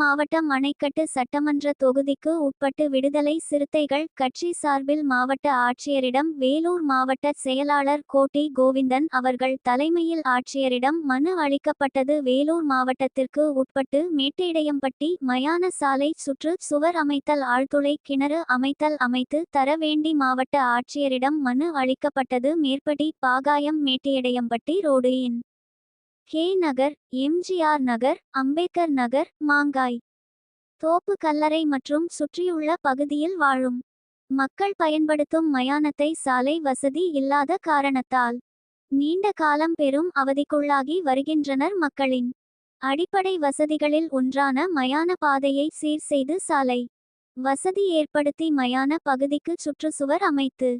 மாவட்டம் அணைக்கட்டு சட்டமன்ற தொகுதிக்கு உட்பட்டு விடுதலை சிறுத்தைகள் கட்சி சார்பில் மாவட்ட ஆட்சியரிடம் வேலூர் மாவட்ட செயலாளர் கோட்டி கோவிந்தன் அவர்கள் தலைமையில் ஆட்சியரிடம் மனு அளிக்கப்பட்டது. வேலூர் மாவட்டத்திற்கு உட்பட்டு மேட்டிடையம்பட்டி மயான சாலை சுற்று சுவர் அமைத்தல் ஆழ்துளை கிணறு அமைத்து தர வேண்டி மாவட்ட ஆட்சியரிடம் மனு அளிக்கப்பட்டது. மேற்படி பாகாயம் மேட்டிடையம்பட்டி ரோடு இன் கே நகர், எம்ஜிஆர் நகர், அம்பேத்கர் நகர், மாங்காய் தோப்பு கல்லறை மற்றும் சுற்றியுள்ள பகுதியில் வாழும் மக்கள் பயன்படுத்தும் மயானத்தை சாலை வசதி இல்லாத காரணத்தால் நீண்ட காலம் பெரும் அவதிக்குள்ளாகி வருகின்றனர். மக்களின் அடிப்படை வசதிகளில் ஒன்றான மயான பாதையை சீர் செய்து சாலை வசதி ஏற்படுத்தி மயான பகுதிக்கு சுற்றுச்சுவர் அமைத்து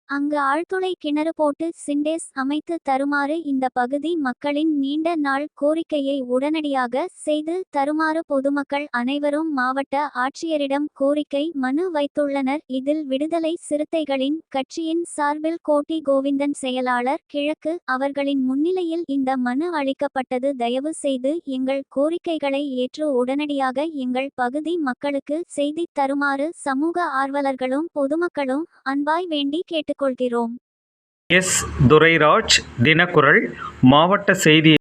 அங்கு ஆழ்துளை கிணறு போட்டு சிண்டேஸ் அமைத்து தருமாறு இந்த பகுதி மக்களின் நீண்ட நாள் கோரிக்கையை உடனடியாக செய்து தருமாறு பொதுமக்கள் அனைவரும் மாவட்ட ஆட்சியரிடம் கோரிக்கை மனு வைத்துள்ளனர். இதில் விடுதலை சிறுத்தைகளின் கட்சியின் சார்பில் கோட்டி கோவிந்தன் செயலாளர் கிழக்கு அவர்களின் முன்னிலையில் இந்த மனு அளிக்கப்பட்டது. தயவு செய்து எங்கள் கோரிக்கைகளை ஏற்று உடனடியாக எங்கள் பகுதி மக்களுக்கு செய்தி தருமாறு சமூக ஆர்வலர்களும் பொதுமக்களும் அன்பாய் வேண்டி கேட்டுக்கொள்கிறோம். எஸ். துரைராஜ், தினக்குரல் மாவட்ட செய்தி.